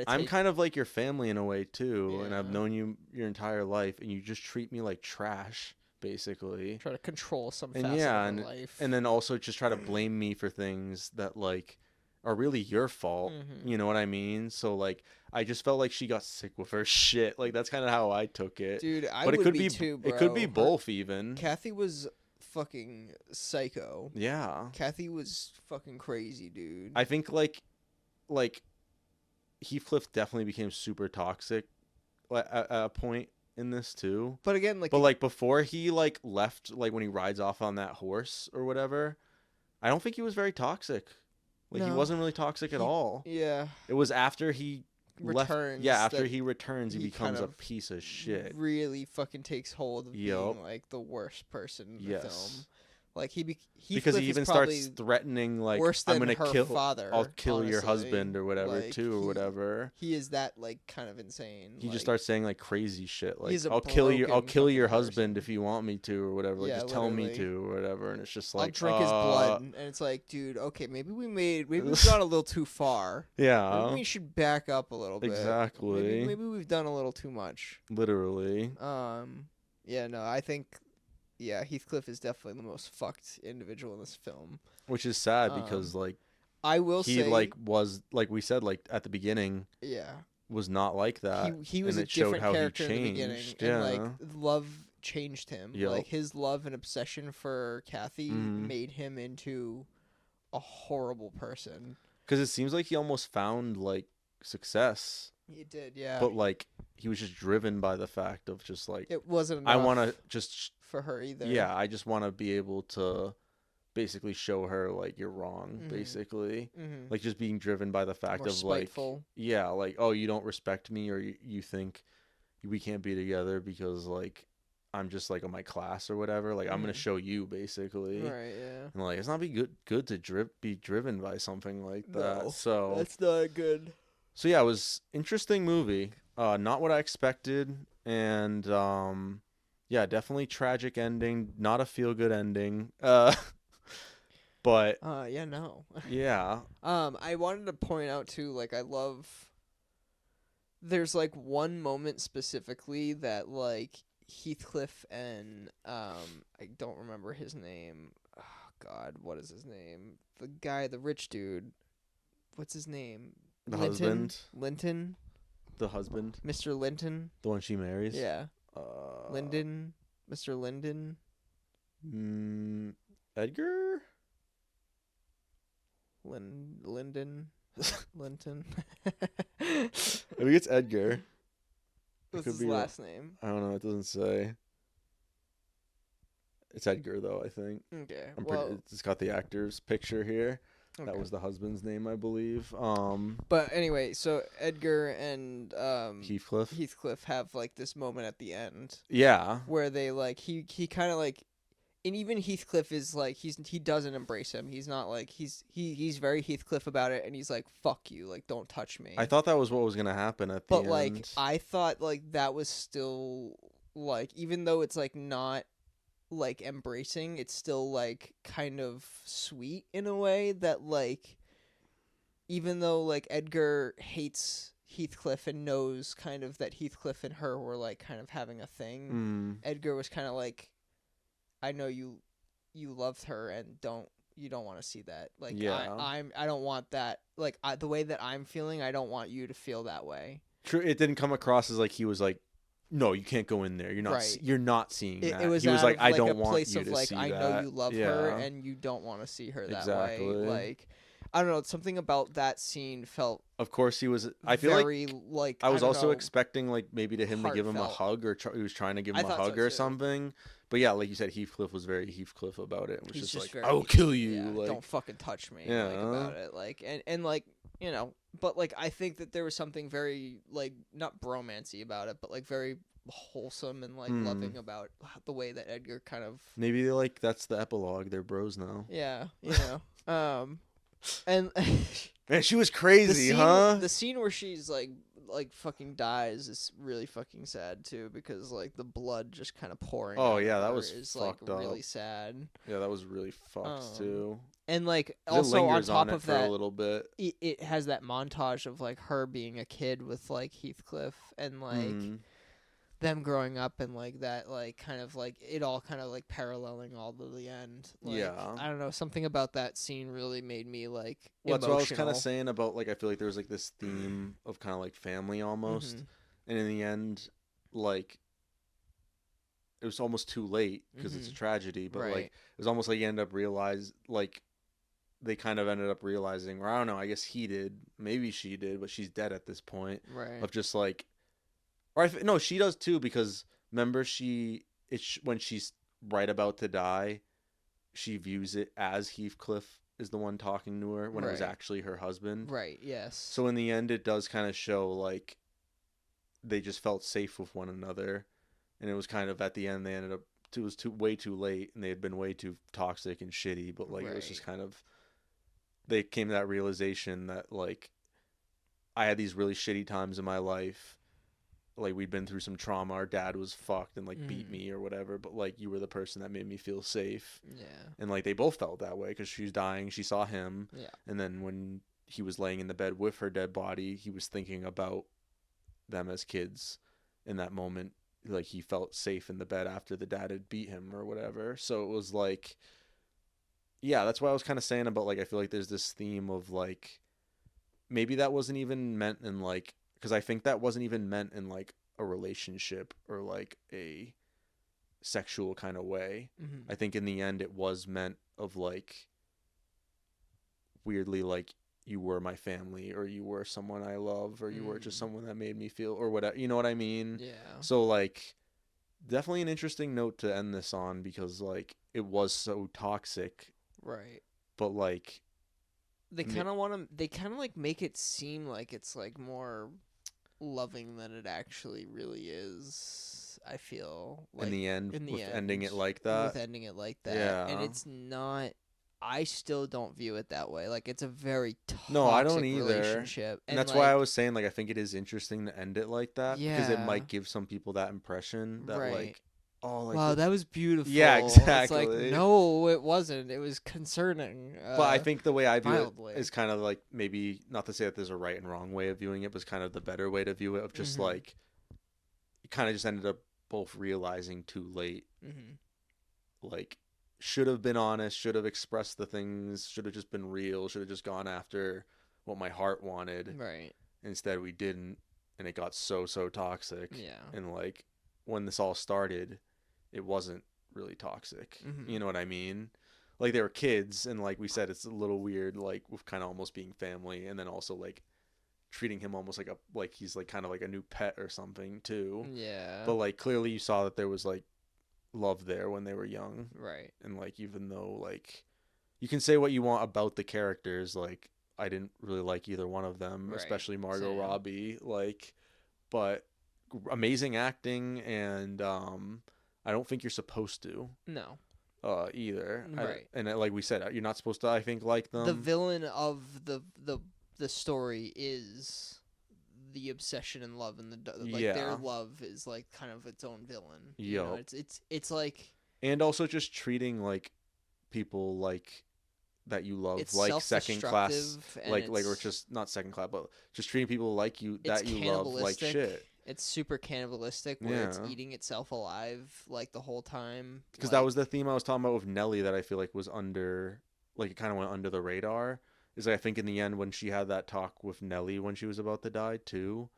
I'm kind of like your family in a way too, and I've known you your entire life, and you just treat me like trash, basically. Try to control some facet of my life, and then also just try to blame me for things that like are really your fault. You know what I mean? So like I just felt like she got sick with her shit. Like that's kind of how I took it. Dude, but it could be too, bro. It could be both even. Kathy was fucking psycho. Yeah. Kathy was fucking crazy, dude. I think like Heathcliff definitely became super toxic at a point in this too. But again, like before he like left, like when he rides off on that horse or whatever, I don't think he was very toxic. Like he wasn't really toxic at all. Yeah. It was after he returns. After he returns, he becomes a piece of shit. Really fucking takes hold of being like the worst person in the film. Like because he even starts threatening, like, I'm gonna kill father. I'll kill your husband or whatever, like, too, or whatever. He is that like kind of insane. He just starts saying like crazy shit, like I'll kill your husband if you want me to, or whatever. Like, just tell me to, or whatever. And it's just like, I'll drink his blood, and it's like, dude, okay, maybe we've gone a little too far. Yeah, maybe we should back up a little bit. Exactly. Maybe we've done a little too much. Literally. Yeah, no, I think. Yeah, Heathcliff is definitely the most fucked individual in this film. Which is sad because, like, I will say, he like was like we said, like at the beginning, was not like that. He was a different character in the beginning, and like love changed him. Like his love and obsession for Kathy made him into a horrible person. Because it seems like he almost found like success. He did, yeah. But like he was just driven by the fact of just like it wasn't enough I want to just for her either. Yeah, I just want to be able to basically show her like you're wrong, basically. Like just being driven by the fact of spiteful. Like like, oh, you don't respect me, or you think we can't be together because like I'm just like in my class or whatever. Like I'm gonna show you, basically. Right. Yeah. And like it's not good to be driven by something like that. No, so that's not good. So yeah, it was interesting movie. Not what I expected, and yeah, definitely tragic ending. Not a feel good ending. But yeah, no. Yeah. I wanted to point out too, like I love. There's like one moment specifically that like Heathcliff and I don't remember his name. Oh God, what is his name? The guy, the rich dude. What's his name? The husband. Linton. The husband? Mr. Linton. The one she marries? Yeah. Lyndon. Mr. Lyndon. Edgar? Lyndon. Linton. I think it's Edgar. What's his last name? I don't know. It doesn't say. It's Edgar, though, I think. Okay. It's got the actor's picture here. Okay. That was the husband's name, I believe. But anyway, so Edgar and Heathcliff have like this moment at the end. Yeah. Where they like he kind of like, and even Heathcliff is like he doesn't embrace him. He's not like he's very Heathcliff about it, and he's like, "Fuck you, like don't touch me." I thought that was what was gonna happen at the end. But like I thought like that was still like, even though it's like not like embracing, it's still like kind of sweet in a way that like, even though like Edgar hates Heathcliff and knows kind of that Heathcliff and her were like kind of having a thing, Edgar was kind of like, I know you loved her and you don't want to see that. Like, yeah. I don't want that. Like, the way that I'm feeling, I don't want you to feel that way. True. It didn't come across as like he was like, no, you can't go in there. You're not. Right. You're not seeing that. It was. He was like, I don't want place you of to like, see I that. know you love her, and you don't want to see her that way. Like, I don't know. Something about that scene felt. Of course, he was. I feel like I was also expecting like maybe to give him a hug, or he was trying to give him a hug or something. But yeah, like you said, Heathcliff was very Heathcliff about it. It was just like, I will kill you. Yeah, like, don't fucking touch me. Yeah. Like, about it. Like, and like, you know, but like I think that there was something very like not bromancy about it, but like very wholesome and like loving about the way that Edgar kind of. Maybe like that's the epilogue. They're bros now. Yeah, you know. And man, she was crazy, huh? The scene where she's like fucking dies is really fucking sad too, because like the blood just kind of pouring. Oh yeah, that was fucked up. Really sad. Yeah, that was really fucked too. And like also on top of that, for a little bit, it has that montage of like her being a kid with like Heathcliff and like. Them growing up and like that, like kind of like it all kind of like paralleling all to the end. Like, yeah, I don't know, something about that scene really made me like. Well, that's what I was kind of saying about like I feel like there was like this theme of kind of like family almost, and in the end, like it was almost too late because it's a tragedy. But like it was almost like you end up they kind of ended up realizing, or I don't know, I guess he did, maybe she did, but she's dead at this point. Right. Of just like. Or no, she does too, because remember when she's right about to die, she views it as Heathcliff is the one talking to her when it was actually her husband. Right, yes. So in the end, it does kind of show like they just felt safe with one another, and it was kind of at the end they ended up it was way too late, and they had been way too toxic and shitty, but like it was just kind of they came to that realization that like I had these really shitty times in my life. Like we'd been through some trauma, our dad was fucked and like beat me or whatever, but like you were the person that made me feel safe. Yeah. And like they both felt that way because she's dying, she saw him. Yeah. And then when he was laying in the bed with her dead body, he was thinking about them as kids in that moment. Like he felt safe in the bed after the dad had beat him or whatever. So it was like, yeah, that's why I was kind of saying about like I feel like there's this theme of like maybe that wasn't even meant in like, because I think that wasn't even meant in like a relationship or like a sexual kind of way. I think in the end it was meant of like weirdly like you were my family, or you were someone I love, or you were just someone that made me feel, or whatever, you know what I mean? Yeah. So like definitely an interesting note to end this on, because like it was so toxic. Right. But like they kind of like make it seem like it's like more loving than it actually really is. I feel like ending it like that. Yeah. And it's not. I still don't view it that way. Like it's a very toxic no, I don't either. Relationship, and that's like, why I was saying like I think it is interesting to end it like that, because it might give some people that impression that like. Oh, like wow, that was beautiful. Yeah, exactly. It's like, no, it wasn't. It was concerning. But I think the way I view it is kind of like, maybe not to say that there's a right and wrong way of viewing it, but it's kind of the better way to view it, of just like, you kind of just ended up both realizing too late. Like, should have been honest, should have expressed the things, should have just been real, should have just gone after what my heart wanted. Right. Instead, we didn't. and it got so toxic. Yeah. And like when this all started, it wasn't really toxic. Mm-hmm. You know what I mean? Like they were kids, and like we said, it's a little weird, like with kind of almost being family, and then also like treating him almost like he's like kind of like a new pet or something too. Yeah. But like clearly you saw that there was like love there when they were young. Right. And like even though like you can say what you want about the characters, like I didn't really like either one of them, Right. especially Margot Same. Robbie, like, but amazing acting, and I don't think you're supposed to. No. Either. Right. And like we said, you're not supposed to, I think, like them. The villain of the story is the obsession and love, and their love is like kind of its own villain. You know, it's like, and also just treating like people like that you love like second class, like or just not second class, but just treating people like you that you love like shit. It's super cannibalistic, where it's eating itself alive like the whole time. Because that was the theme I was talking about with Nellie that I feel like was under, like it kind of went under the radar. Is like, I think in the end when she had that talk with Nellie when she was about to die too,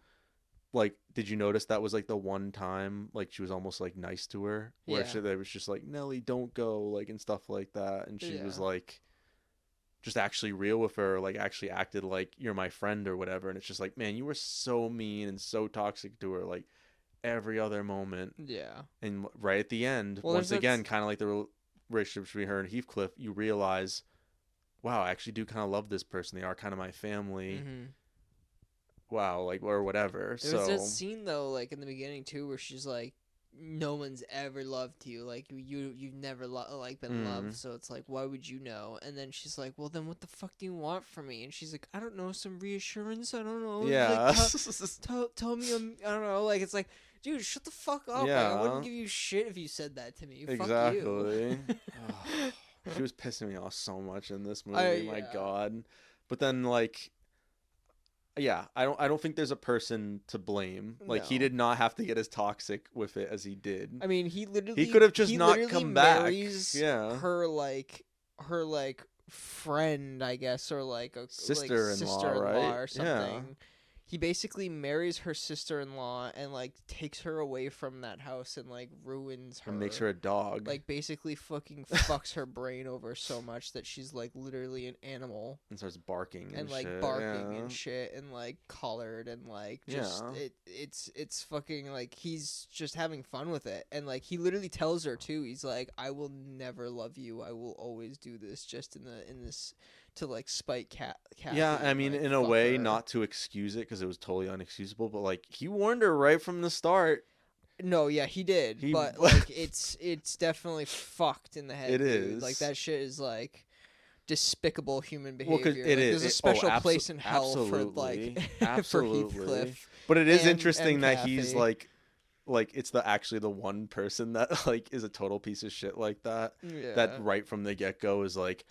like did you notice that was like the one time like she was almost like nice to her, where they was just like, Nellie, don't go, like, and stuff like that, and she was like just actually real with her, like actually acted like you're my friend or whatever. And it's just like, man, you were so mean and so toxic to her like every other moment. Yeah. And right at the end, once again, kind of like the relationship between her and Heathcliff, you realize, wow, I actually do kind of love this person. They are kind of my family. Mm-hmm. Wow, like, or whatever. There was that scene though, like in the beginning too, where she's like, no one's ever loved you, like you've never been loved, so it's like, why would you know? And then she's like, well, then what the fuck do you want from me? And she's like, I don't know, some reassurance, I don't know, yeah, like, tell me I don't know, like, it's like, dude, shut the fuck up. Yeah, like, I wouldn't give you shit if you said that to me. Exactly. Fuck you. She was pissing me off so much in this movie. My God. But then like, yeah, I don't think there's a person to blame. Like, he did not have to get as toxic with it as he did. I mean, he could have just not come back. Yeah, her friend, I guess, or like a sister-in-law, right? Or something. Yeah. He basically marries her sister-in-law and like takes her away from that house and like ruins her. And makes her a dog. Like basically fucking fucks her brain over so much that she's like literally an animal. And starts barking and like shit. Barking and shit, and like collared, and like just it's fucking like he's just having fun with it. And like he literally tells her too, he's like, I will never love you. I will always do this just in this to like spite Kathy. Yeah, I mean, like, in a way, not to excuse it because it was totally unexcusable, but like he warned her right from the start. No, yeah, he did, but like it's definitely fucked in the head. It dude. is Like that shit is like despicable human behavior. Well, it is. There's a special place in hell for like for Heathcliff. But it is interesting that he's like it's actually the one person that like is a total piece of shit like that. Yeah. That right from the get-go is like,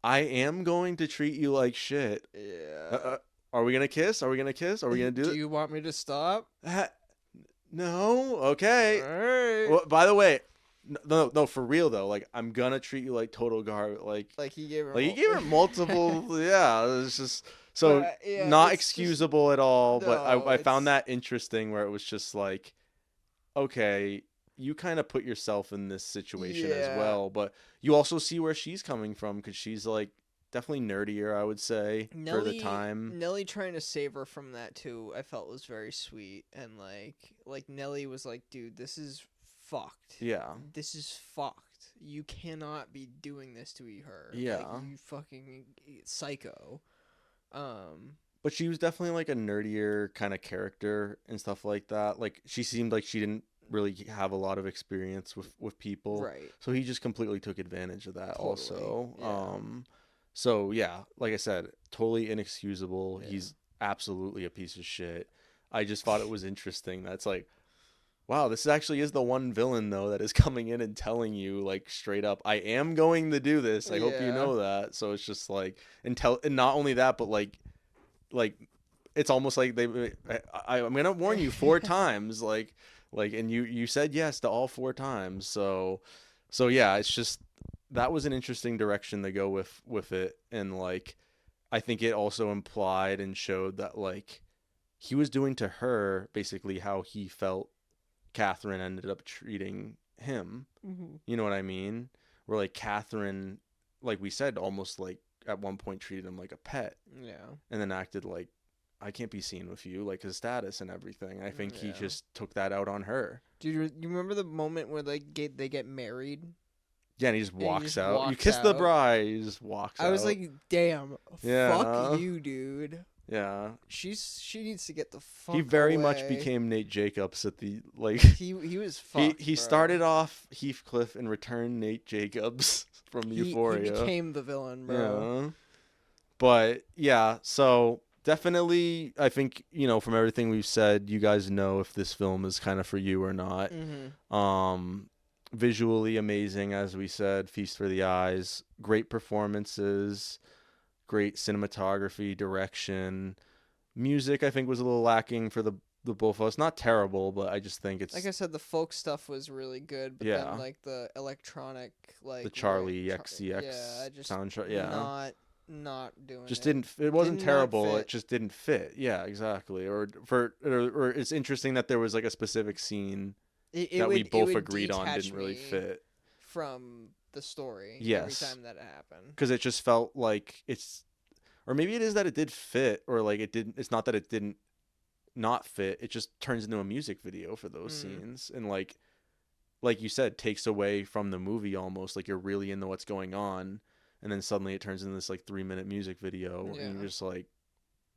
I am going to treat you like shit. Yeah. Are we gonna kiss? Are we gonna kiss? Are we gonna do it? Do you want me to stop? No. Okay. All right. Well, by the way, no, for real though. Like, I'm gonna treat you like total garbage. Like he gave her. He gave her multiple. Yeah. It's just so not excusable just, at all. No, but I found that interesting, where it was just like, okay, you kind of put yourself in this situation as well, but you also see where she's coming from, because she's like definitely nerdier, I would say, for the time. Nellie trying to save her from that too, I felt was very sweet, and like Nellie was like, dude, this is fucked. Yeah, this is fucked. You cannot be doing this to her. Yeah, like, you fucking psycho. But she was definitely like a nerdier kind of character and stuff like that. Like, she seemed like she didn't really have a lot of experience with people, right? So he just completely took advantage of that. Totally. Also yeah. So yeah, like I said, totally inexcusable. Yeah. He's absolutely a piece of shit. I just thought it was interesting that's like, wow, this actually is the one villain though that is coming in and telling you like straight up, I am going to do this. I hope you know that. So it's just like, and not only that, but like it's almost like I'm gonna warn you 4 times, like, and you said yes to all 4 times. So yeah, it's just, that was an interesting direction to go with it. And like, I think it also implied and showed that like he was doing to her basically how he felt Catherine ended up treating him. Mm-hmm. You know what I mean? Where like Catherine, like we said, almost like at one point treated him like a pet. Yeah. And then acted like, I can't be seen with you, like his status and everything. I think he just took that out on her. Dude, you remember the moment where they get married? Yeah, and he just walks out. You kiss the bride, he just walks out. I was like, damn, fuck you, dude. Yeah. She needs to get the fuck He very away. much became Nate Jacobs at the, like... He was fucked, He started off Heathcliff and returned Nate Jacobs from Euphoria. He became the villain, bro. Yeah. But, yeah, so... Definitely, I think, you know, from everything we've said, you guys know if this film is kind of for you or not. Mm-hmm. Visually amazing, as we said, feast for the eyes. Great performances, great cinematography, direction. Music, I think, was a little lacking for the both of us. Not terrible, but I just think it's... Like I said, the folk stuff was really good, but then, like, the electronic, like... The Charlie XCX soundtrack, not doing just it. It wasn't terrible, it just didn't fit. Yeah, exactly. Or it's interesting that there was like a specific scene that we both agreed on didn't really fit from the story. Yes. Every time that it happened, because it just felt like or maybe it is that it did fit, or like it didn't. It's not that it didn't not fit. It just turns into a music video for those scenes, and like you said, takes away from the movie almost. Like you're really into what's going on. And then suddenly it turns into this like 3-minute music video, and you're just like,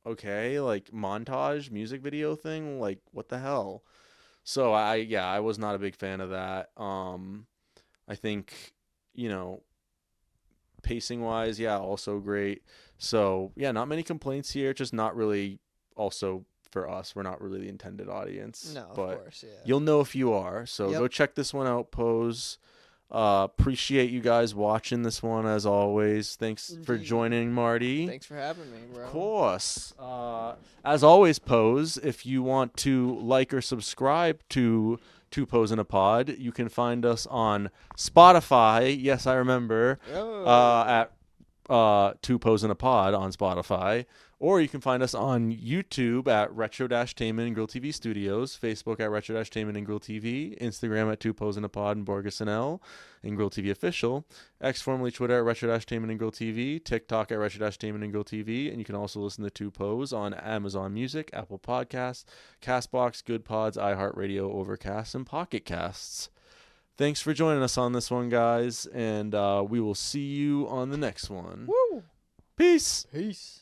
okay, like montage music video thing, like what the hell? So I was not a big fan of that. I think, you know, pacing wise, also great. So yeah, not many complaints here. Just not really. Also for us, we're not really the intended audience. No, but of course, yeah. You'll know if you are. So go check this one out. Pose. Appreciate you guys watching this one as always. Thanks for joining, Marty. Thanks for having me, bro. Of course. As always, Pose, if you want to like or subscribe to Two Pose in a Pod, you can find us on Spotify. Yes, I remember. At Two Pose in a Pod on Spotify. Or you can find us on YouTube at retro-TAINMENT and Grill TV Studios, Facebook at retro-TAINMENT and Grill TV, Instagram at Two Pose in a Pod and Borges and L and Grill TV Official, X formerly Twitter at retro-TAINMENT and Grill TV, TikTok at retro-TAINMENT and Grill TV, and you can also listen to Two Pose on Amazon Music, Apple Podcasts, CastBox, Good Pods, iHeartRadio, Overcast, and Pocket Casts. Thanks for joining us on this one, guys, and we will see you on the next one. Woo! Peace! Peace.